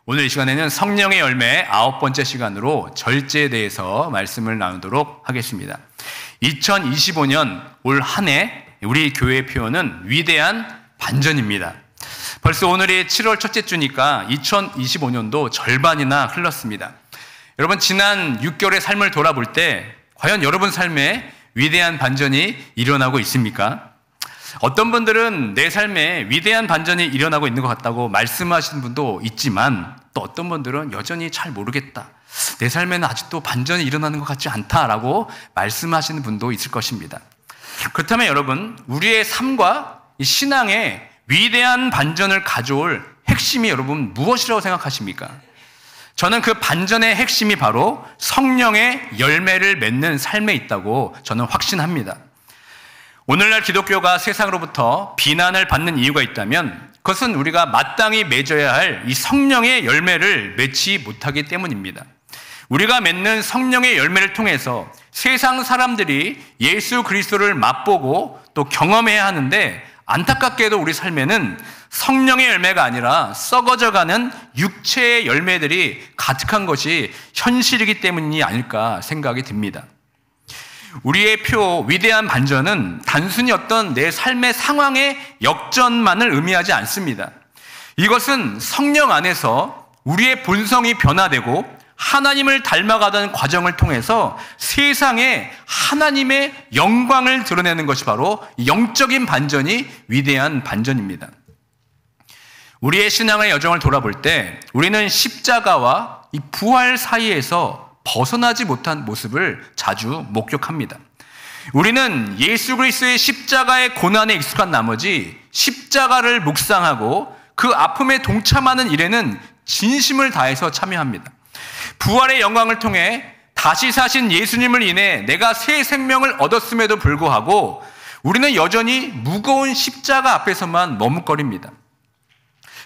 오늘 이 시간에는 성령의 열매 9번째 시간으로 절제에 대해서 말씀을 나누도록 하겠습니다. 2025년 올 한 해 우리 교회의 표현은 위대한 반전입니다. 벌써 오늘이 7월 첫째 주니까 2025년도 절반이나 흘렀습니다. 여러분, 지난 6개월의 삶을 돌아볼 때 과연 여러분 삶에 위대한 반전이 일어나고 있습니까? 어떤 분들은 내 삶에 위대한 반전이 일어나고 있는 것 같다고 말씀하시는 분도 있지만, 또 어떤 분들은 여전히 잘 모르겠다, 내 삶에는 아직도 반전이 일어나는 것 같지 않다라고 말씀하시는 분도 있을 것입니다. 그렇다면 여러분, 우리의 삶과 이 신앙에 위대한 반전을 가져올 핵심이 여러분 무엇이라고 생각하십니까? 저는 그 반전의 핵심이 바로 성령의 열매를 맺는 삶에 있다고 저는 확신합니다. 오늘날 기독교가 세상으로부터 비난을 받는 이유가 있다면 그것은 우리가 마땅히 맺어야 할 이 성령의 열매를 맺지 못하기 때문입니다. 우리가 맺는 성령의 열매를 통해서 세상 사람들이 예수 그리스도를 맛보고 또 경험해야 하는데, 안타깝게도 우리 삶에는 성령의 열매가 아니라 썩어져가는 육체의 열매들이 가득한 것이 현실이기 때문이 아닐까 생각이 듭니다. 우리의 표 위대한 반전은 단순히 어떤 내 삶의 상황의 역전만을 의미하지 않습니다. 이것은 성령 안에서 우리의 본성이 변화되고 하나님을 닮아가던 과정을 통해서 세상에 하나님의 영광을 드러내는 것이 바로 영적인 반전이 위대한 반전입니다. 우리의 신앙의 여정을 돌아볼 때 우리는 십자가와 이 부활 사이에서 벗어나지 못한 모습을 자주 목격합니다. 우리는 예수 그리스도의 십자가의 고난에 익숙한 나머지 십자가를 묵상하고 그 아픔에 동참하는 일에는 진심을 다해서 참여합니다. 부활의 영광을 통해 다시 사신 예수님을 인해 내가 새 생명을 얻었음에도 불구하고 우리는 여전히 무거운 십자가 앞에서만 머뭇거립니다.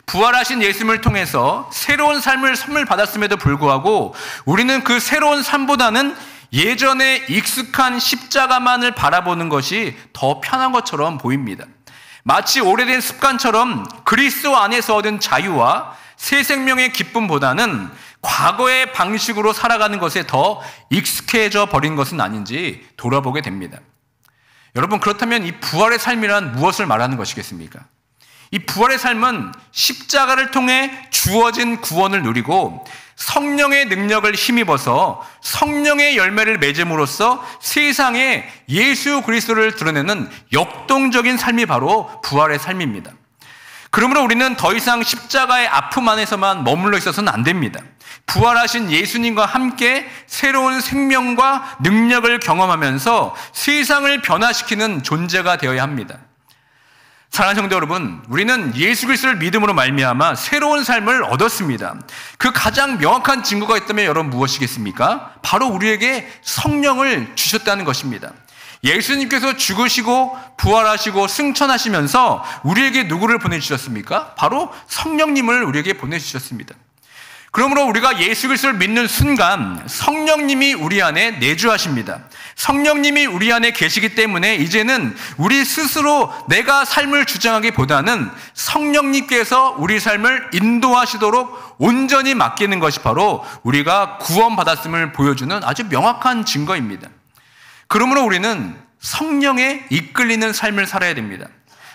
부활하신 예수님을 통해서 새로운 삶을 선물 받았음에도 불구하고 우리는 그 새로운 삶보다는 예전에 익숙한 십자가만을 바라보는 것이 더 편한 것처럼 보입니다. 마치 오래된 습관처럼 그리스도 안에서 얻은 자유와 새 생명의 기쁨보다는 과거의 방식으로 살아가는 것에 더 익숙해져 버린 것은 아닌지 돌아보게 됩니다. 여러분, 그렇다면 이 부활의 삶이란 무엇을 말하는 것이겠습니까? 이 부활의 삶은 십자가를 통해 주어진 구원을 누리고 성령의 능력을 힘입어서 성령의 열매를 맺음으로써 세상에 예수 그리스도를 드러내는 역동적인 삶이 바로 부활의 삶입니다. 그러므로 우리는 더 이상 십자가의 아픔 안에서만 머물러 있어서는 안 됩니다. 부활하신 예수님과 함께 새로운 생명과 능력을 경험하면서 세상을 변화시키는 존재가 되어야 합니다. 사랑하는 성도 여러분, 우리는 예수 그리스도를 믿음으로 말미암아 새로운 삶을 얻었습니다. 그 가장 명확한 증거가 있다면 여러분 무엇이겠습니까? 바로 우리에게 성령을 주셨다는 것입니다. 예수님께서 죽으시고 부활하시고 승천하시면서 우리에게 누구를 보내주셨습니까? 바로 성령님을 우리에게 보내주셨습니다. 그러므로 우리가 예수 그리스도를 믿는 순간 성령님이 우리 안에 내주하십니다. 성령님이 우리 안에 계시기 때문에 이제는 우리 스스로 내가 삶을 주장하기보다는 성령님께서 우리 삶을 인도하시도록 온전히 맡기는 것이 바로 우리가 구원받았음을 보여주는 아주 명확한 증거입니다. 그러므로 우리는 성령에 이끌리는 삶을 살아야 됩니다.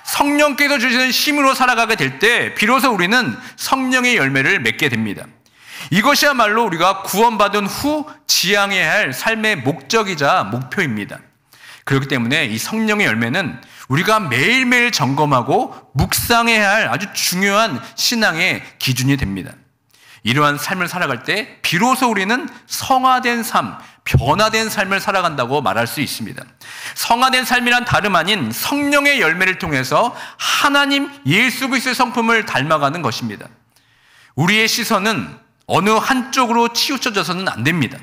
성령께서 주시는 힘으로 살아가게 될 때 비로소 우리는 성령의 열매를 맺게 됩니다. 이것이야말로 우리가 구원받은 후 지향해야 할 삶의 목적이자 목표입니다. 그렇기 때문에 이 성령의 열매는 우리가 매일매일 점검하고 묵상해야 할 아주 중요한 신앙의 기준이 됩니다. 이러한 삶을 살아갈 때 비로소 우리는 성화된 삶, 변화된 삶을 살아간다고 말할 수 있습니다. 성화된 삶이란 다름 아닌 성령의 열매를 통해서 하나님 예수 그리스도의 성품을 닮아가는 것입니다. 우리의 시선은 어느 한쪽으로 치우쳐져서는 안 됩니다.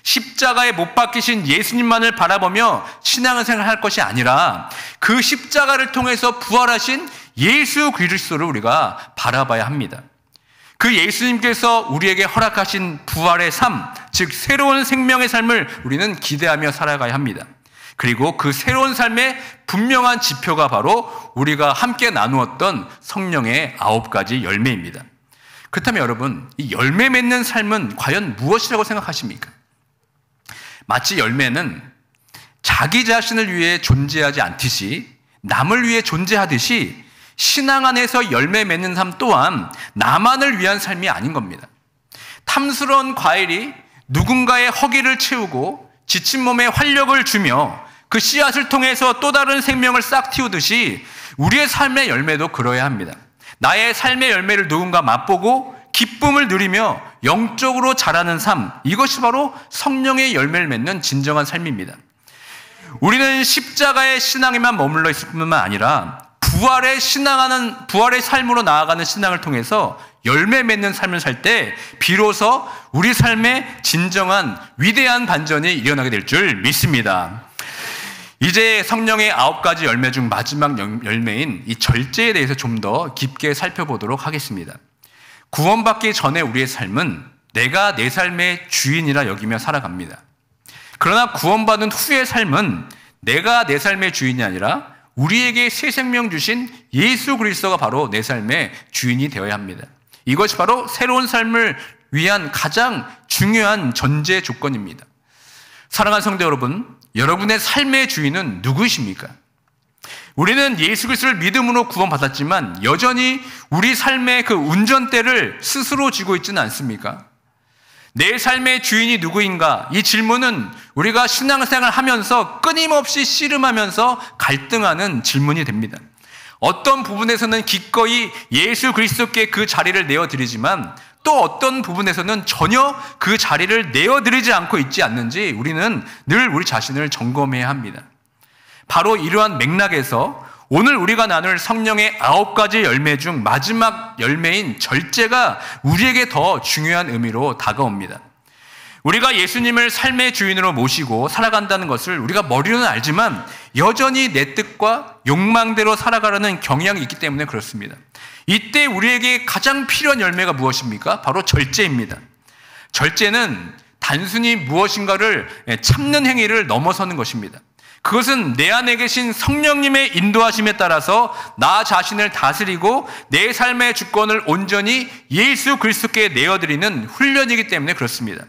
십자가에 못 박히신 예수님만을 바라보며 신앙생활을 할 것이 아니라 그 십자가를 통해서 부활하신 예수 그리스도를 우리가 바라봐야 합니다. 그 예수님께서 우리에게 허락하신 부활의 삶, 즉 새로운 생명의 삶을 우리는 기대하며 살아가야 합니다. 그리고 그 새로운 삶의 분명한 지표가 바로 우리가 함께 나누었던 성령의 9가지 열매입니다. 그렇다면 여러분, 이 열매 맺는 삶은 과연 무엇이라고 생각하십니까? 마치 열매는 자기 자신을 위해 존재하지 않듯이 남을 위해 존재하듯이 신앙 안에서 열매 맺는 삶 또한 나만을 위한 삶이 아닌 겁니다. 탐스러운 과일이 누군가의 허기를 채우고 지친 몸에 활력을 주며 그 씨앗을 통해서 또 다른 생명을 싹 틔우듯이 우리의 삶의 열매도 그러해야 합니다. 나의 삶의 열매를 누군가 맛보고 기쁨을 누리며 영적으로 자라는 삶, 이것이 바로 성령의 열매를 맺는 진정한 삶입니다. 우리는 십자가의 신앙에만 머물러 있을 뿐만 아니라 부활의 삶으로 나아가는 신앙을 통해서 열매 맺는 삶을 살 때 비로소 우리 삶에 진정한 위대한 반전이 일어나게 될 줄 믿습니다. 이제 성령의 9가지 열매 중 마지막 열매인 이 절제에 대해서 좀 더 깊게 살펴보도록 하겠습니다. 구원받기 전에 우리의 삶은 내가 내 삶의 주인이라 여기며 살아갑니다. 그러나 구원받은 후의 삶은 내가 내 삶의 주인이 아니라 우리에게 새 생명 주신 예수 그리스도가 바로 내 삶의 주인이 되어야 합니다. 이것이 바로 새로운 삶을 위한 가장 중요한 전제 조건입니다. 사랑하는 성도 여러분, 여러분의 삶의 주인은 누구이십니까? 우리는 예수 그리스도를 믿음으로 구원받았지만 여전히 우리 삶의 그 운전대를 스스로 쥐고 있지는 않습니까? 내 삶의 주인이 누구인가? 이 질문은 우리가 신앙생활을 하면서 끊임없이 씨름하면서 갈등하는 질문이 됩니다. 어떤 부분에서는 기꺼이 예수 그리스도께 그 자리를 내어드리지만 또 어떤 부분에서는 전혀 그 자리를 내어드리지 않고 있지 않는지 우리는 늘 우리 자신을 점검해야 합니다. 바로 이러한 맥락에서 오늘 우리가 나눌 성령의 9가지 열매 중 마지막 열매인 절제가 우리에게 더 중요한 의미로 다가옵니다. 우리가 예수님을 삶의 주인으로 모시고 살아간다는 것을 우리가 머리로는 알지만 여전히 내 뜻과 욕망대로 살아가려는 경향이 있기 때문에 그렇습니다. 이때 우리에게 가장 필요한 열매가 무엇입니까? 바로 절제입니다. 절제는 단순히 무엇인가를 참는 행위를 넘어서는 것입니다. 그것은 내 안에 계신 성령님의 인도하심에 따라서 나 자신을 다스리고 내 삶의 주권을 온전히 예수 그리스도께 내어드리는 훈련이기 때문에 그렇습니다.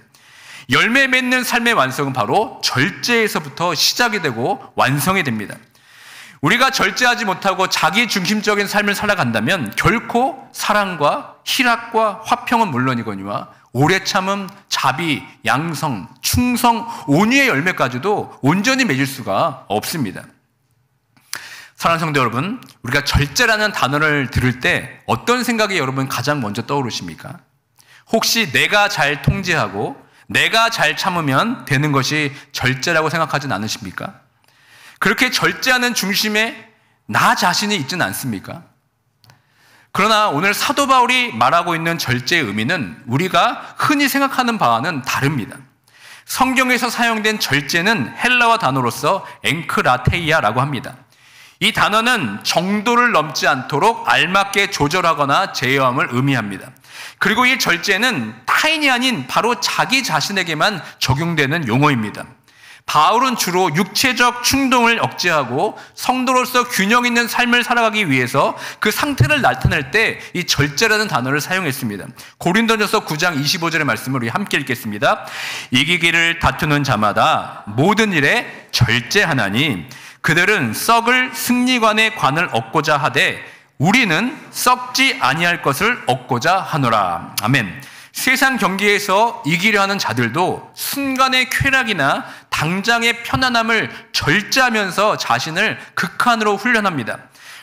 열매 맺는 삶의 완성은 바로 절제에서부터 시작이 되고 완성이 됩니다. 우리가 절제하지 못하고 자기 중심적인 삶을 살아간다면 결코 사랑과 희락과 화평은 물론이거니와 오래 참음, 자비, 양성, 충성, 온유의 열매까지도 온전히 맺을 수가 없습니다. 사랑하는 성도 여러분, 우리가 절제라는 단어를 들을 때 어떤 생각이 여러분 가장 먼저 떠오르십니까? 혹시 내가 잘 통제하고 내가 잘 참으면 되는 것이 절제라고 생각하진 않으십니까? 그렇게 절제하는 중심에 나 자신이 있지는 않습니까? 그러나 오늘 사도 바울이 말하고 있는 절제의 의미는 우리가 흔히 생각하는 바와는 다릅니다. 성경에서 사용된 절제는 헬라어 단어로서 엥크라테이아라고 합니다. 이 단어는 정도를 넘지 않도록 알맞게 조절하거나 제어함을 의미합니다. 그리고 이 절제는 타인이 아닌 바로 자기 자신에게만 적용되는 용어입니다. 바울은 주로 육체적 충동을 억제하고 성도로서 균형 있는 삶을 살아가기 위해서 그 상태를 나타낼 때 이 절제라는 단어를 사용했습니다. 고린도전서 9장 25절의 말씀을 우리 함께 읽겠습니다. 이기기를 다투는 자마다 모든 일에 절제하나니 그들은 썩을 승리관의 관을 얻고자 하되 우리는 썩지 아니할 것을 얻고자 하노라. 아멘. 세상 경기에서 이기려 하는 자들도 순간의 쾌락이나 당장의 편안함을 절제하면서 자신을 극한으로 훈련합니다.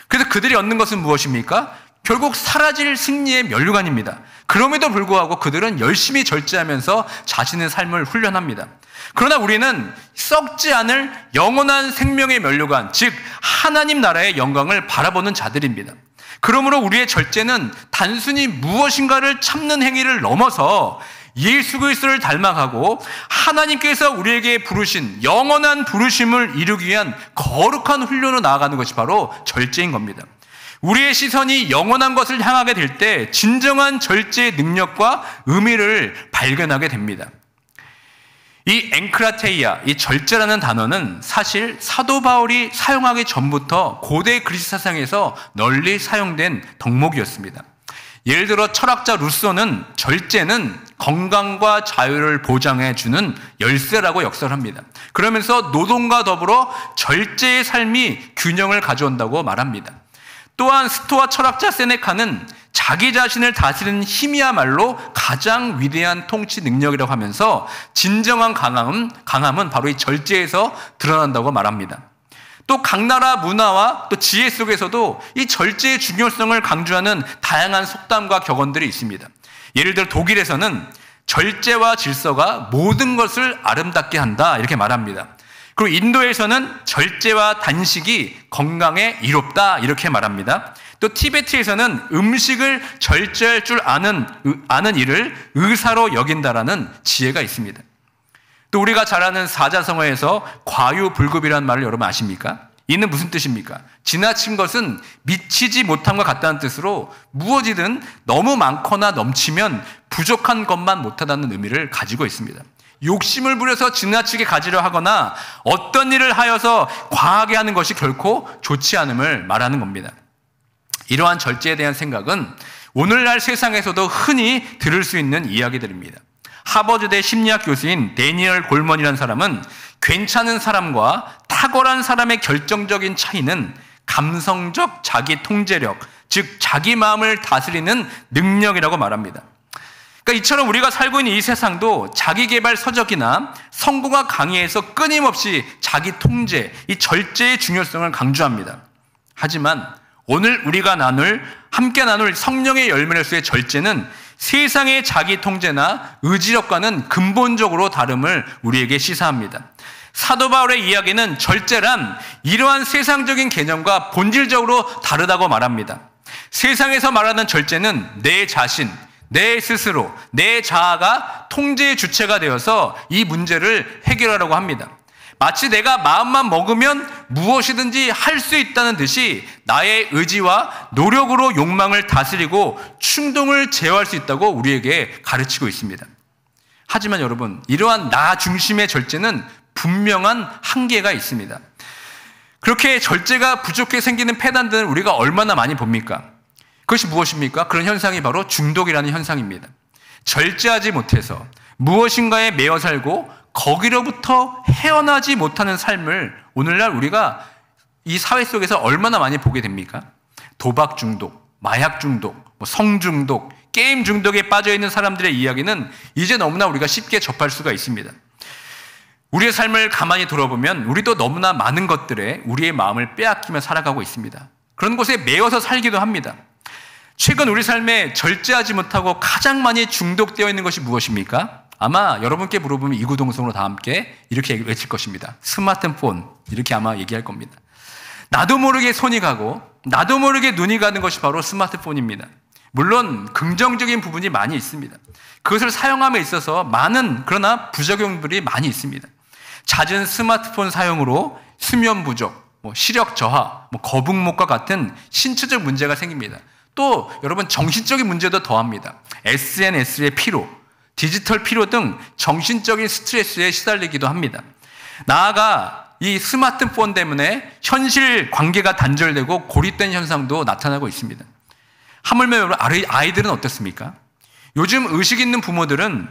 그래서 그들이 얻는 것은 무엇입니까? 결국 사라질 승리의 면류관입니다. 그럼에도 불구하고 그들은 열심히 절제하면서 자신의 삶을 훈련합니다. 그러나 우리는 썩지 않을 영원한 생명의 면류관, 즉 하나님 나라의 영광을 바라보는 자들입니다. 그러므로 우리의 절제는 단순히 무엇인가를 참는 행위를 넘어서 예수 그리스도를 닮아가고 하나님께서 우리에게 부르신 영원한 부르심을 이루기 위한 거룩한 훈련으로 나아가는 것이 바로 절제인 겁니다. 우리의 시선이 영원한 것을 향하게 될 때 진정한 절제의 능력과 의미를 발견하게 됩니다. 이 엥크라테이아, 이 절제라는 단어는 사실 사도 바울이 사용하기 전부터 고대 그리스 사상에서 널리 사용된 덕목이었습니다. 예를 들어 철학자 루소는 절제는 건강과 자유를 보장해주는 열쇠라고 역설을 합니다. 그러면서 노동과 더불어 절제의 삶이 균형을 가져온다고 말합니다. 또한 스토아 철학자 세네카는 자기 자신을 다스리는 힘이야말로 가장 위대한 통치 능력이라고 하면서 진정한 강함은 바로 이 절제에서 드러난다고 말합니다. 또 각 나라 문화와 또 지혜 속에서도 이 절제의 중요성을 강조하는 다양한 속담과 격언들이 있습니다. 예를 들어 독일에서는 절제와 질서가 모든 것을 아름답게 한다 이렇게 말합니다. 그리고 인도에서는 절제와 단식이 건강에 이롭다 이렇게 말합니다. 또 티베트에서는 음식을 절제할 줄 아는 일을 의사로 여긴다라는 지혜가 있습니다. 또 우리가 잘 아는 사자성어에서 과유불급이라는 말을 여러분 아십니까? 이는 무슨 뜻입니까? 지나친 것은 미치지 못함과 같다는 뜻으로 무엇이든 너무 많거나 넘치면 부족한 것만 못하다는 의미를 가지고 있습니다. 욕심을 부려서 지나치게 가지려 하거나 어떤 일을 하여서 과하게 하는 것이 결코 좋지 않음을 말하는 겁니다. 이러한 절제에 대한 생각은 오늘날 세상에서도 흔히 들을 수 있는 이야기들입니다. 하버드대 심리학 교수인 데니얼 골먼이라는 사람은 괜찮은 사람과 탁월한 사람의 결정적인 차이는 감성적 자기 통제력, 즉 자기 마음을 다스리는 능력이라고 말합니다. 그러니까 이처럼 우리가 살고 있는 이 세상도 자기개발 서적이나 성공학 강의에서 끊임없이 자기 통제, 이 절제의 중요성을 강조합니다. 하지만 오늘 우리가 함께 나눌 성령의 열매로서의 절제는 세상의 자기 통제나 의지력과는 근본적으로 다름을 우리에게 시사합니다. 사도 바울의 이야기는 절제란 이러한 세상적인 개념과 본질적으로 다르다고 말합니다. 세상에서 말하는 절제는 내 자신, 내 스스로, 내 자아가 통제의 주체가 되어서 이 문제를 해결하려고 합니다. 마치 내가 마음만 먹으면 무엇이든지 할 수 있다는 듯이 나의 의지와 노력으로 욕망을 다스리고 충동을 제어할 수 있다고 우리에게 가르치고 있습니다. 하지만 여러분, 이러한 나 중심의 절제는 분명한 한계가 있습니다. 그렇게 절제가 부족해 생기는 폐단들은 우리가 얼마나 많이 봅니까? 그것이 무엇입니까? 그런 현상이 바로 중독이라는 현상입니다. 절제하지 못해서 무엇인가에 매여 살고 거기로부터 헤어나지 못하는 삶을 오늘날 우리가 이 사회 속에서 얼마나 많이 보게 됩니까? 도박 중독, 마약 중독, 성 중독, 게임 중독에 빠져있는 사람들의 이야기는 이제 너무나 우리가 쉽게 접할 수가 있습니다. 우리의 삶을 가만히 돌아보면 우리도 너무나 많은 것들에 우리의 마음을 빼앗기며 살아가고 있습니다. 그런 곳에 매여서 살기도 합니다. 최근 우리 삶에 절제하지 못하고 가장 많이 중독되어 있는 것이 무엇입니까? 아마 여러분께 물어보면 이구동성으로 다 함께 이렇게 외칠 것입니다. 스마트폰, 이렇게 아마 얘기할 겁니다. 나도 모르게 손이 가고 나도 모르게 눈이 가는 것이 바로 스마트폰입니다. 물론 긍정적인 부분이 많이 있습니다. 그것을 사용함에 있어서 많은 그러나 부작용들이 많이 있습니다. 잦은 스마트폰 사용으로 수면 부족, 시력 저하, 거북목과 같은 신체적 문제가 생깁니다. 또 여러분 정신적인 문제도 더합니다. SNS의 피로, 디지털 피로 등 정신적인 스트레스에 시달리기도 합니다. 나아가 이 스마트폰 때문에 현실 관계가 단절되고 고립된 현상도 나타나고 있습니다. 하물며 여러분 아이들은 어떻습니까? 요즘 의식 있는 부모들은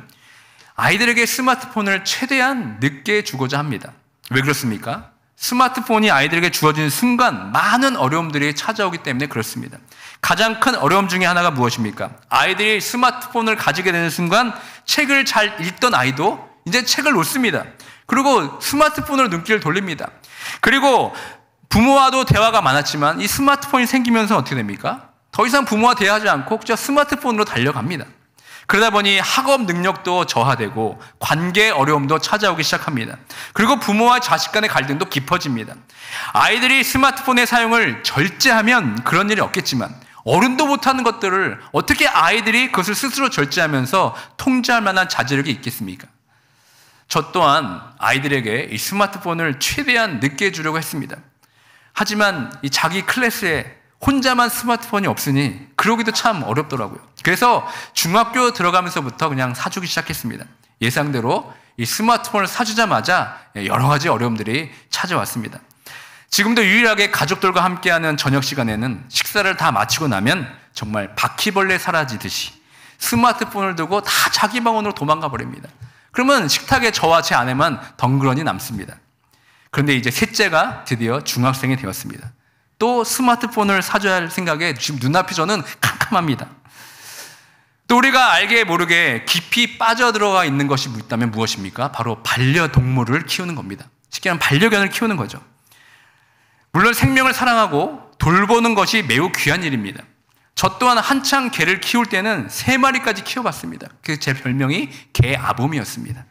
아이들에게 스마트폰을 최대한 늦게 주고자 합니다. 왜 그렇습니까? 스마트폰이 아이들에게 주어지는 순간 많은 어려움들이 찾아오기 때문에 그렇습니다. 가장 큰 어려움 중에 하나가 무엇입니까? 아이들이 스마트폰을 가지게 되는 순간 책을 잘 읽던 아이도 이제 책을 놓습니다. 그리고 스마트폰으로 눈길을 돌립니다. 그리고 부모와도 대화가 많았지만 이 스마트폰이 생기면서 어떻게 됩니까? 더 이상 부모와 대화하지 않고 그저 스마트폰으로 달려갑니다. 그러다 보니 학업 능력도 저하되고 관계 어려움도 찾아오기 시작합니다. 그리고 부모와 자식 간의 갈등도 깊어집니다. 아이들이 스마트폰의 사용을 절제하면 그런 일이 없겠지만 어른도 못하는 것들을 어떻게 아이들이 그것을 스스로 절제하면서 통제할 만한 자제력이 있겠습니까? 저 또한 아이들에게 이 스마트폰을 최대한 늦게 주려고 했습니다. 하지만 이 자기 클래스에 혼자만 스마트폰이 없으니 그러기도 참 어렵더라고요. 그래서 중학교 들어가면서부터 그냥 사주기 시작했습니다. 예상대로 이 스마트폰을 사주자마자 여러 가지 어려움들이 찾아왔습니다. 지금도 유일하게 가족들과 함께하는 저녁 시간에는 식사를 다 마치고 나면 정말 바퀴벌레 사라지듯이 스마트폰을 두고 다 자기 방으로 도망가 버립니다. 그러면 식탁에 저와 제 아내만 덩그러니 남습니다. 그런데 이제 셋째가 드디어 중학생이 되었습니다. 또 스마트폰을 사줘야 할 생각에 지금 눈앞이 저는 캄캄합니다. 또 우리가 알게 모르게 깊이 빠져들어가 있는 것이 있다면 무엇입니까? 바로 반려동물을 키우는 겁니다. 쉽게 말하면 반려견을 키우는 거죠. 물론 생명을 사랑하고 돌보는 것이 매우 귀한 일입니다. 저 또한 한창 개를 키울 때는 3마리까지 키워봤습니다. 그래서 제 별명이 개아범이었습니다.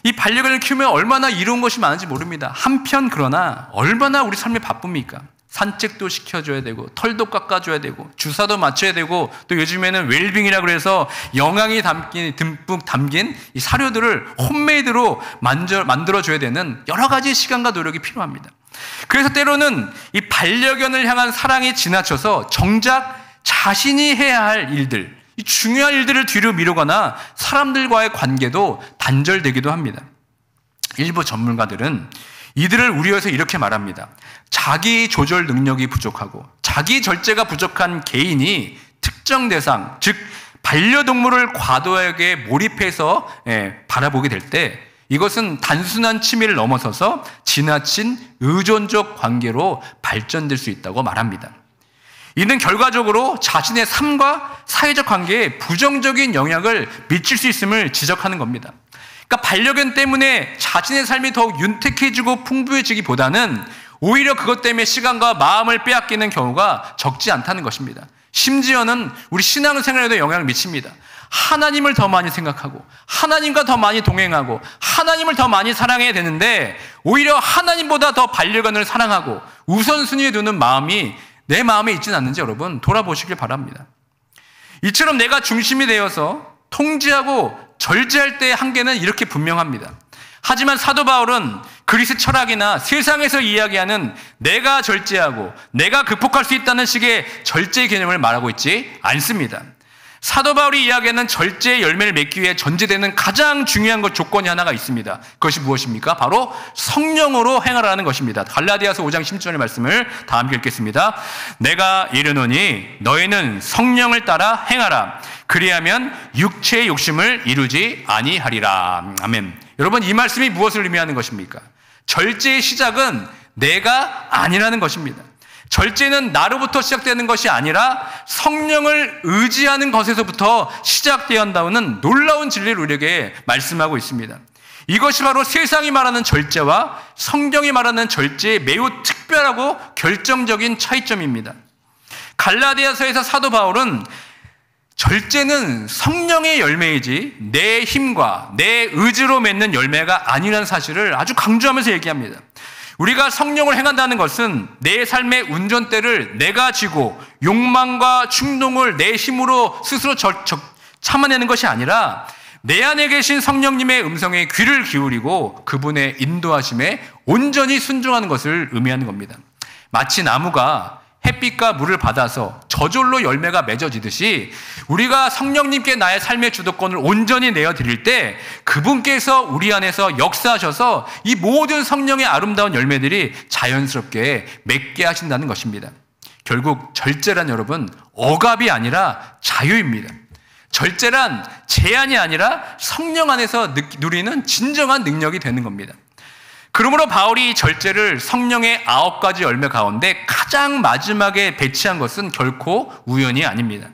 이 반려견을 키우면 얼마나 이로운 것이 많은지 모릅니다. 한편 그러나 얼마나 우리 삶이 바쁩니까? 산책도 시켜줘야 되고 털도 깎아줘야 되고 주사도 맞춰야 되고 또 요즘에는 웰빙이라고 해서 영양이 듬뿍 담긴 이 사료들을 홈메이드로 만들어줘야 되는 여러 가지 시간과 노력이 필요합니다. 그래서 때로는 이 반려견을 향한 사랑이 지나쳐서 정작 자신이 해야 할 일들, 이 중요한 일들을 뒤로 미루거나 사람들과의 관계도 단절되기도 합니다. 일부 전문가들은 이들을 우려해서 이렇게 말합니다. 자기 조절 능력이 부족하고 자기 절제가 부족한 개인이 특정 대상, 즉 반려동물을 과도하게 몰입해서 바라보게 될 때 이것은 단순한 취미를 넘어서서 지나친 의존적 관계로 발전될 수 있다고 말합니다. 이는 결과적으로 자신의 삶과 사회적 관계에 부정적인 영향을 미칠 수 있음을 지적하는 겁니다. 그러니까 반려견 때문에 자신의 삶이 더욱 윤택해지고 풍부해지기보다는 오히려 그것 때문에 시간과 마음을 빼앗기는 경우가 적지 않다는 것입니다. 심지어는 우리 신앙생활에도 영향을 미칩니다. 하나님을 더 많이 생각하고 하나님과 더 많이 동행하고 하나님을 더 많이 사랑해야 되는데 오히려 하나님보다 더 반려견을 사랑하고 우선순위에 두는 마음이 내 마음에 있지는 않는지 여러분 돌아보시길 바랍니다. 이처럼 내가 중심이 되어서 통제하고 절제할 때의 한계는 이렇게 분명합니다. 하지만 사도 바울은 그리스 철학이나 세상에서 이야기하는 내가 절제하고 내가 극복할 수 있다는 식의 절제 개념을 말하고 있지 않습니다. 사도 바울이 이야기하는 절제의 열매를 맺기 위해 전제되는 가장 중요한 조건이 하나가 있습니다. 그것이 무엇입니까? 바로 성령으로 행하라는 것입니다. 갈라디아서 5장 16절의 말씀을 다 함께 읽겠습니다. 내가 이르노니 너희는 성령을 따라 행하라. 그리하면 육체의 욕심을 이루지 아니하리라. 아멘. 여러분 이 말씀이 무엇을 의미하는 것입니까? 절제의 시작은 내가 아니라는 것입니다. 절제는 나로부터 시작되는 것이 아니라 성령을 의지하는 것에서부터 시작되어야 한다는 놀라운 진리를 우리에게 말씀하고 있습니다. 이것이 바로 세상이 말하는 절제와 성경이 말하는 절제의 매우 특별하고 결정적인 차이점입니다. 갈라디아서에서 사도 바울은 절제는 성령의 열매이지 내 힘과 내 의지로 맺는 열매가 아니라는 사실을 아주 강조하면서 얘기합니다. 우리가 성령을 행한다는 것은 내 삶의 운전대를 내가 쥐고 욕망과 충동을 내 힘으로 스스로 참아내는 것이 아니라 내 안에 계신 성령님의 음성에 귀를 기울이고 그분의 인도하심에 온전히 순종하는 것을 의미하는 겁니다. 마치 나무가 햇빛과 물을 받아서 저절로 열매가 맺어지듯이 우리가 성령님께 나의 삶의 주도권을 온전히 내어드릴 때 그분께서 우리 안에서 역사하셔서 이 모든 성령의 아름다운 열매들이 자연스럽게 맺게 하신다는 것입니다. 결국 절제란 여러분 억압이 아니라 자유입니다. 절제란 제한이 아니라 성령 안에서 누리는 진정한 능력이 되는 겁니다. 그러므로 바울이 절제를 성령의 9가지 열매 가운데 가장 마지막에 배치한 것은 결코 우연이 아닙니다.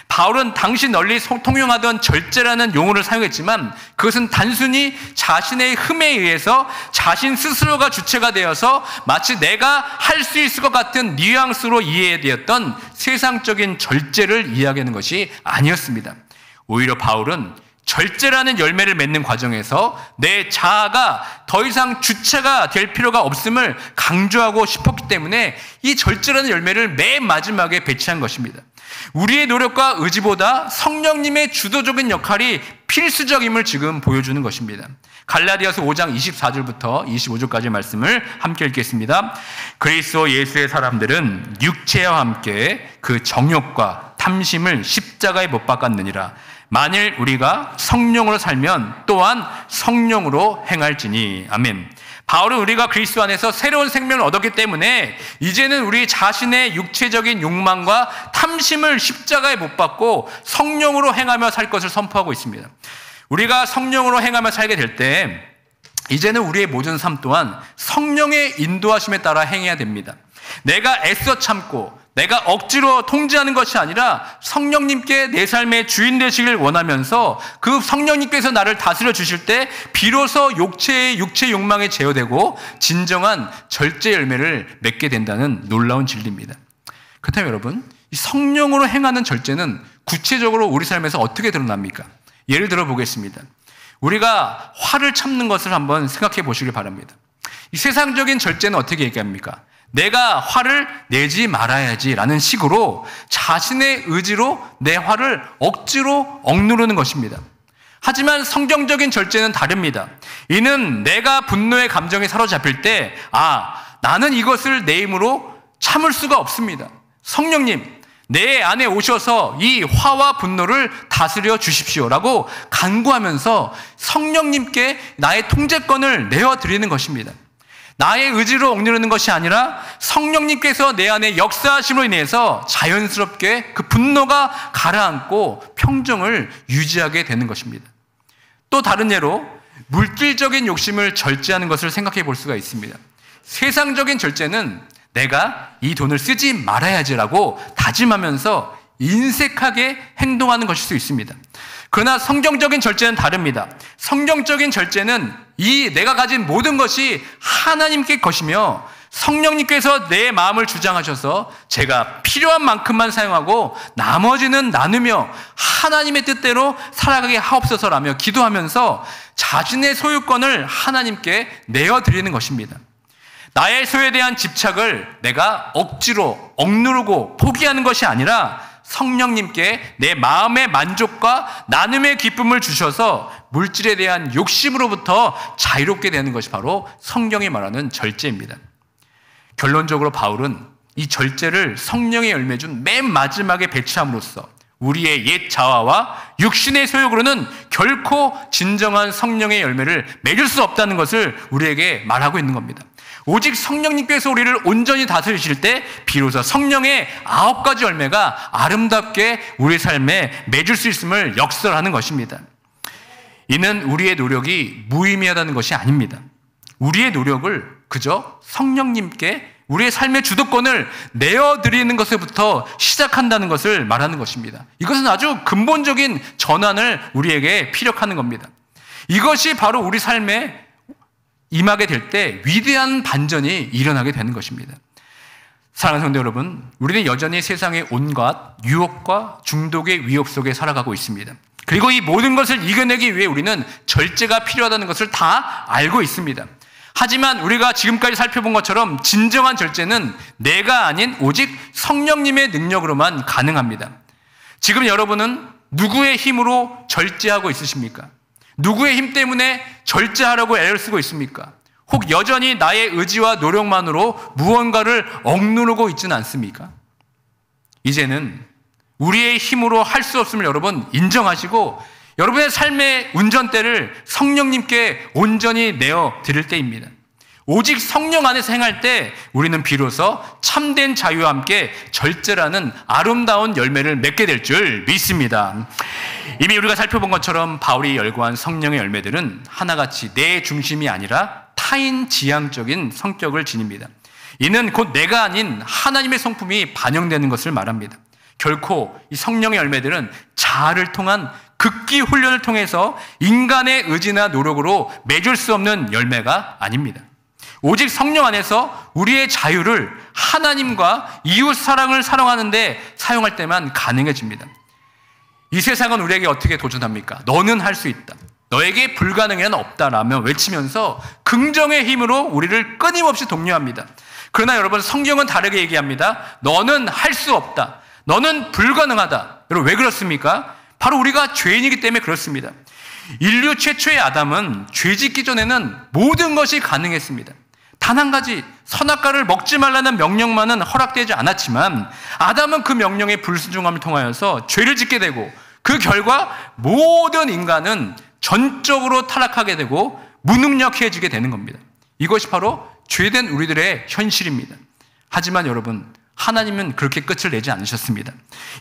바울은 당시 널리 통용하던 절제라는 용어를 사용했지만 그것은 단순히 자신의 흠에 의해서 자신 스스로가 주체가 되어서 마치 내가 할 수 있을 것 같은 뉘앙스로 이해되었던 세상적인 절제를 이야기하는 것이 아니었습니다. 오히려 바울은 절제라는 열매를 맺는 과정에서 내 자아가 더 이상 주체가 될 필요가 없음을 강조하고 싶었기 때문에 이 절제라는 열매를 맨 마지막에 배치한 것입니다. 우리의 노력과 의지보다 성령님의 주도적인 역할이 필수적임을 지금 보여주는 것입니다. 갈라디아서 5장 24절부터 25절까지의 말씀을 함께 읽겠습니다. 그리스도 예수의 사람들은 육체와 함께 그 정욕과 탐심을 십자가에 못 박았느니라. 만일 우리가 성령으로 살면 또한 성령으로 행할지니. 아멘. 바울은 우리가 그리스도 안에서 새로운 생명을 얻었기 때문에 이제는 우리 자신의 육체적인 욕망과 탐심을 십자가에 못 박고 성령으로 행하며 살 것을 선포하고 있습니다. 우리가 성령으로 행하며 살게 될 때 이제는 우리의 모든 삶 또한 성령의 인도하심에 따라 행해야 됩니다. 내가 애써 참고 내가 억지로 통제하는 것이 아니라 성령님께 내 삶의 주인 되시길 원하면서 그 성령님께서 나를 다스려 주실 때 비로소 육체 욕망에 제어되고 진정한 절제 열매를 맺게 된다는 놀라운 진리입니다. 그렇다면 여러분, 이 성령으로 행하는 절제는 구체적으로 우리 삶에서 어떻게 드러납니까? 예를 들어 보겠습니다. 우리가 화를 참는 것을 한번 생각해 보시길 바랍니다. 이 세상적인 절제는 어떻게 얘기합니까? 내가 화를 내지 말아야지라는 식으로 자신의 의지로 내 화를 억지로 억누르는 것입니다. 하지만 성경적인 절제는 다릅니다. 이는 내가 분노의 감정에 사로잡힐 때 나는 이것을 내 힘으로 참을 수가 없습니다. 성령님, 내 안에 오셔서 이 화와 분노를 다스려 주십시오라고 간구하면서 성령님께 나의 통제권을 내어드리는 것입니다. 나의 의지로 억누르는 것이 아니라 성령님께서 내 안에 역사하심으로 인해서 자연스럽게 그 분노가 가라앉고 평정을 유지하게 되는 것입니다. 또 다른 예로 물질적인 욕심을 절제하는 것을 생각해 볼 수가 있습니다. 세상적인 절제는 내가 이 돈을 쓰지 말아야지라고 다짐하면서 인색하게 행동하는 것일 수 있습니다. 그러나 성경적인 절제는 다릅니다. 성경적인 절제는 이 내가 가진 모든 것이 하나님께 것이며 성령님께서 내 마음을 주장하셔서 제가 필요한 만큼만 사용하고 나머지는 나누며 하나님의 뜻대로 살아가게 하옵소서라며 기도하면서 자신의 소유권을 하나님께 내어드리는 것입니다. 나의 소유에 대한 집착을 내가 억지로 억누르고 포기하는 것이 아니라 성령님께 내 마음의 만족과 나눔의 기쁨을 주셔서 물질에 대한 욕심으로부터 자유롭게 되는 것이 바로 성경이 말하는 절제입니다. 결론적으로 바울은 이 절제를 성령의 열매 준 맨 마지막에 배치함으로써 우리의 옛 자아와 육신의 소욕으로는 결코 진정한 성령의 열매를 맺을 수 없다는 것을 우리에게 말하고 있는 겁니다. 오직 성령님께서 우리를 온전히 다스리실 때 비로소 성령의 9가지 열매가 아름답게 우리 삶에 맺을 수 있음을 역설하는 것입니다. 이는 우리의 노력이 무의미하다는 것이 아닙니다. 우리의 노력을 그저 성령님께 우리의 삶의 주도권을 내어드리는 것에부터 시작한다는 것을 말하는 것입니다. 이것은 아주 근본적인 전환을 우리에게 피력하는 겁니다. 이것이 바로 우리 삶에 임하게 될 때 위대한 반전이 일어나게 되는 것입니다. 사랑하는 성도 여러분, 우리는 여전히 세상의 온갖 유혹과 중독의 위협 속에 살아가고 있습니다. 그리고 이 모든 것을 이겨내기 위해 우리는 절제가 필요하다는 것을 다 알고 있습니다. 하지만 우리가 지금까지 살펴본 것처럼 진정한 절제는 내가 아닌 오직 성령님의 능력으로만 가능합니다. 지금 여러분은 누구의 힘으로 절제하고 있으십니까? 누구의 힘 때문에 절제하려고 애를 쓰고 있습니까? 혹 여전히 나의 의지와 노력만으로 무언가를 억누르고 있지는 않습니까? 이제는 우리의 힘으로 할 수 없음을 여러분 인정하시고 여러분의 삶의 운전대를 성령님께 온전히 내어 드릴 때입니다. 오직 성령 안에서 행할 때 우리는 비로소 참된 자유와 함께 절제라는 아름다운 열매를 맺게 될 줄 믿습니다. 이미 우리가 살펴본 것처럼 바울이 열거한 성령의 열매들은 하나같이 내 중심이 아니라 타인 지향적인 성격을 지닙니다. 이는 곧 내가 아닌 하나님의 성품이 반영되는 것을 말합니다. 결코 이 성령의 열매들은 자아를 통한 극기 훈련을 통해서 인간의 의지나 노력으로 맺을 수 없는 열매가 아닙니다. 오직 성령 안에서 우리의 자유를 하나님과 이웃 사랑을 사랑하는 데 사용할 때만 가능해집니다. 이 세상은 우리에게 어떻게 도전합니까? 너는 할 수 있다. 너에게 불가능한 없다라며 외치면서 긍정의 힘으로 우리를 끊임없이 독려합니다. 그러나 여러분, 성경은 다르게 얘기합니다. 너는 할 수 없다. 너는 불가능하다. 여러분, 왜 그렇습니까? 바로 우리가 죄인이기 때문에 그렇습니다. 인류 최초의 아담은 죄 짓기 전에는 모든 것이 가능했습니다. 단 한 가지 선악과를 먹지 말라는 명령만은 허락되지 않았지만 아담은 그 명령의 불순종함을 통하여서 죄를 짓게 되고 그 결과 모든 인간은 전적으로 타락하게 되고 무능력해지게 되는 겁니다. 이것이 바로 죄된 우리들의 현실입니다. 하지만 여러분, 하나님은 그렇게 끝을 내지 않으셨습니다.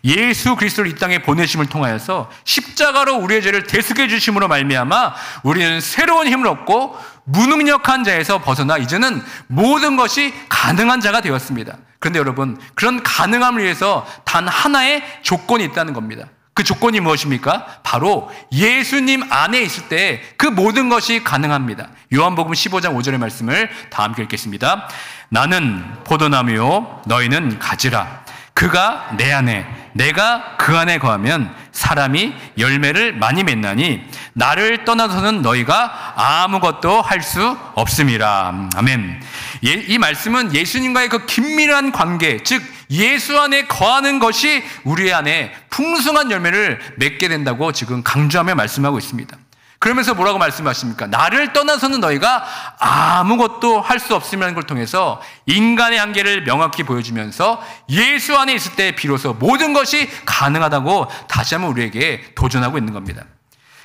예수 그리스도를 이 땅에 보내심을 통하여서 십자가로 우리의 죄를 대속해 주심으로 말미암아 우리는 새로운 힘을 얻고 무능력한 자에서 벗어나 이제는 모든 것이 가능한 자가 되었습니다. 그런데 여러분, 그런 가능함을 위해서 단 하나의 조건이 있다는 겁니다. 그 조건이 무엇입니까? 바로 예수님 안에 있을 때 그 모든 것이 가능합니다. 요한복음 15장 5절의 말씀을 다 함께 읽겠습니다. 나는 포도나무요 너희는 가지라. 그가 내 안에 내가 그 안에 거하면 사람이 열매를 많이 맺나니 나를 떠나서는 너희가 아무것도 할 수 없음이라. 아멘. 이 말씀은 예수님과의 그 긴밀한 관계, 즉 예수 안에 거하는 것이 우리 안에 풍성한 열매를 맺게 된다고 지금 강조하며 말씀하고 있습니다. 그러면서 뭐라고 말씀하십니까? 나를 떠나서는 너희가 아무것도 할 수 없음이라는 걸 통해서 인간의 한계를 명확히 보여주면서 예수 안에 있을 때 비로소 모든 것이 가능하다고 다시 한번 우리에게 도전하고 있는 겁니다.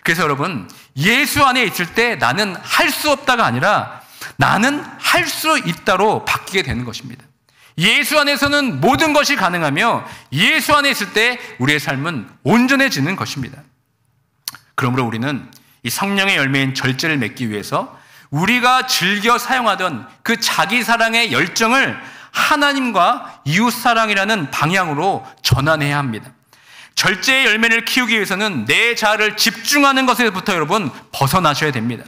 그래서 여러분, 예수 안에 있을 때 나는 할 수 없다가 아니라 나는 할 수 있다로 바뀌게 되는 것입니다. 예수 안에서는 모든 것이 가능하며 예수 안에 있을 때 우리의 삶은 온전해지는 것입니다. 그러므로 우리는 이 성령의 열매인 절제를 맺기 위해서 우리가 즐겨 사용하던 그 자기 사랑의 열정을 하나님과 이웃 사랑이라는 방향으로 전환해야 합니다. 절제의 열매를 키우기 위해서는 내 자아를 집중하는 것에부터 여러분 벗어나셔야 됩니다.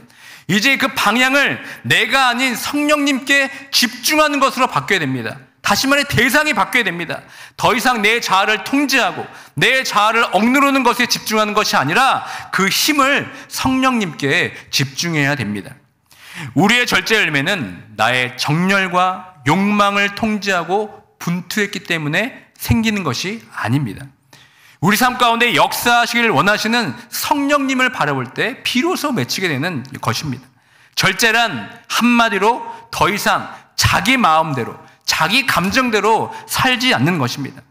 이제 그 방향을 내가 아닌 성령님께 집중하는 것으로 바뀌어야 됩니다. 다시 말해 대상이 바뀌어야 됩니다. 더 이상 내 자아를 통제하고 내 자아를 억누르는 것에 집중하는 것이 아니라 그 힘을 성령님께 집중해야 됩니다. 우리의 절제 열매는 나의 정열과 욕망을 통제하고 분투했기 때문에 생기는 것이 아닙니다. 우리 삶 가운데 역사하시기를 원하시는 성령님을 바라볼 때 비로소 맺히게 되는 것입니다. 절제란 한마디로 더 이상 자기 마음대로 자기 감정대로 살지 않는 것입니다.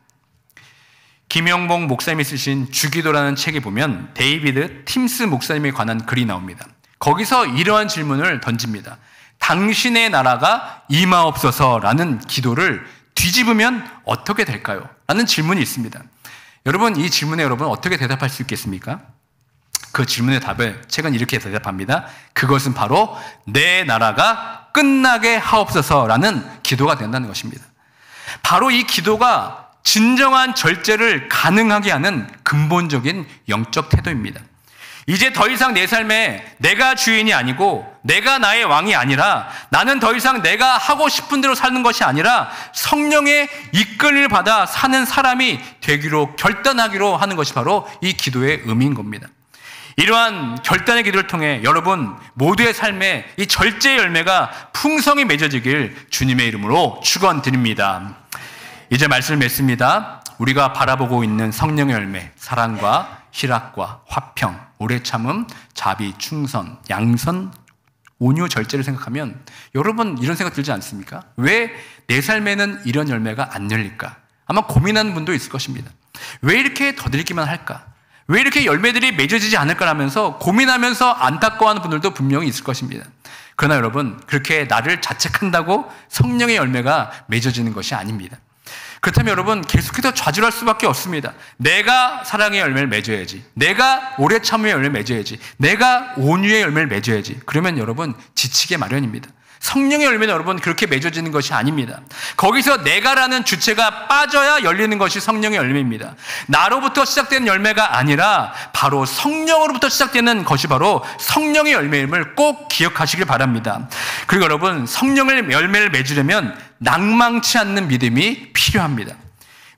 김영봉 목사님이 쓰신 주기도라는 책에 보면 데이비드 팀스 목사님에 관한 글이 나옵니다. 거기서 이러한 질문을 던집니다. 당신의 나라가 임하옵소서라는 기도를 뒤집으면 어떻게 될까요? 라는 질문이 있습니다. 여러분, 이 질문에 여러분 어떻게 대답할 수 있겠습니까? 그 질문의 답을 책은 이렇게 대답합니다. 그것은 바로 내 나라가 끝나게 하옵소서라는 기도가 된다는 것입니다. 바로 이 기도가 진정한 절제를 가능하게 하는 근본적인 영적 태도입니다. 이제 더 이상 내 삶에 내가 주인이 아니고 내가 나의 왕이 아니라 나는 더 이상 내가 하고 싶은 대로 사는 것이 아니라 성령의 이끌림을 받아 사는 사람이 되기로 결단하기로 하는 것이 바로 이 기도의 의미인 겁니다. 이러한 결단의 기도를 통해 여러분 모두의 삶에 이 절제의 열매가 풍성히 맺어지길 주님의 이름으로 축원드립니다. 이제 말씀을 맺습니다. 우리가 바라보고 있는 성령의 열매, 사랑과 희락과 화평, 오래 참음, 자비, 충선, 양선, 온유, 절제를 생각하면 여러분 이런 생각 들지 않습니까? 왜 내 삶에는 이런 열매가 안 열릴까? 아마 고민하는 분도 있을 것입니다. 왜 이렇게 더듬기만 할까? 왜 이렇게 열매들이 맺어지지 않을까라면서 고민하면서 안타까워하는 분들도 분명히 있을 것입니다. 그러나 여러분, 그렇게 나를 자책한다고 성령의 열매가 맺어지는 것이 아닙니다. 그렇다면 여러분 계속해서 좌절할 수밖에 없습니다. 내가 사랑의 열매를 맺어야지, 내가 오래 참음의 열매를 맺어야지, 내가 온유의 열매를 맺어야지. 그러면 여러분 지치게 마련입니다. 성령의 열매는 여러분 그렇게 맺어지는 것이 아닙니다. 거기서 내가라는 주체가 빠져야 열리는 것이 성령의 열매입니다. 나로부터 시작되는 열매가 아니라 바로 성령으로부터 시작되는 것이 바로 성령의 열매임을 꼭 기억하시길 바랍니다. 그리고 여러분 성령의 열매를 맺으려면 낭망치 않는 믿음이 필요합니다.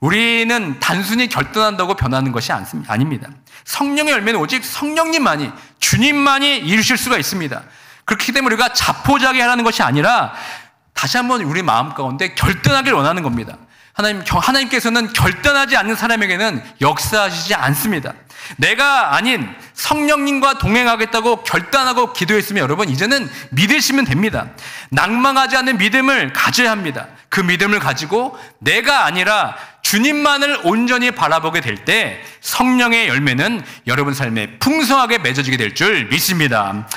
우리는 단순히 결단한다고 변하는 것이 아닙니다. 성령의 열매는 오직 성령님만이, 주님만이 이루실 수가 있습니다. 그렇기 때문에 우리가 자포자기하라는 것이 아니라 다시 한번 우리 마음 가운데 결단하길 원하는 겁니다. 하나님께서는 결단하지 않는 사람에게는 역사하시지 않습니다. 내가 아닌 성령님과 동행하겠다고 결단하고 기도했으면 여러분 이제는 믿으시면 됩니다. 낭망하지 않는 믿음을 가져야 합니다. 그 믿음을 가지고 내가 아니라 주님만을 온전히 바라보게 될 때 성령의 열매는 여러분 삶에 풍성하게 맺어지게 될 줄 믿습니다.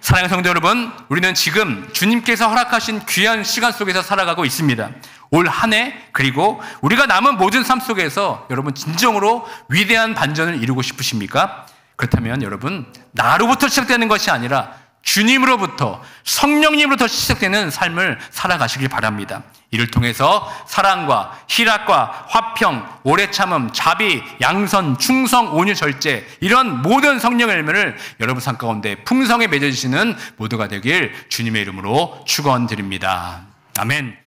사랑하는 성도 여러분, 우리는 지금 주님께서 허락하신 귀한 시간 속에서 살아가고 있습니다. 올 한 해 그리고 우리가 남은 모든 삶 속에서 여러분 진정으로 위대한 반전을 이루고 싶으십니까? 그렇다면 여러분, 나로부터 시작되는 것이 아니라 주님으로부터, 성령님으로부터 시작되는 삶을 살아가시길 바랍니다. 이를 통해서 사랑과 희락과 화평, 오래 참음, 자비, 양선, 충성, 온유, 절제, 이런 모든 성령의 열매를 여러분 삶 가운데 풍성히 맺어주시는 모두가 되길 주님의 이름으로 축원드립니다. 아멘.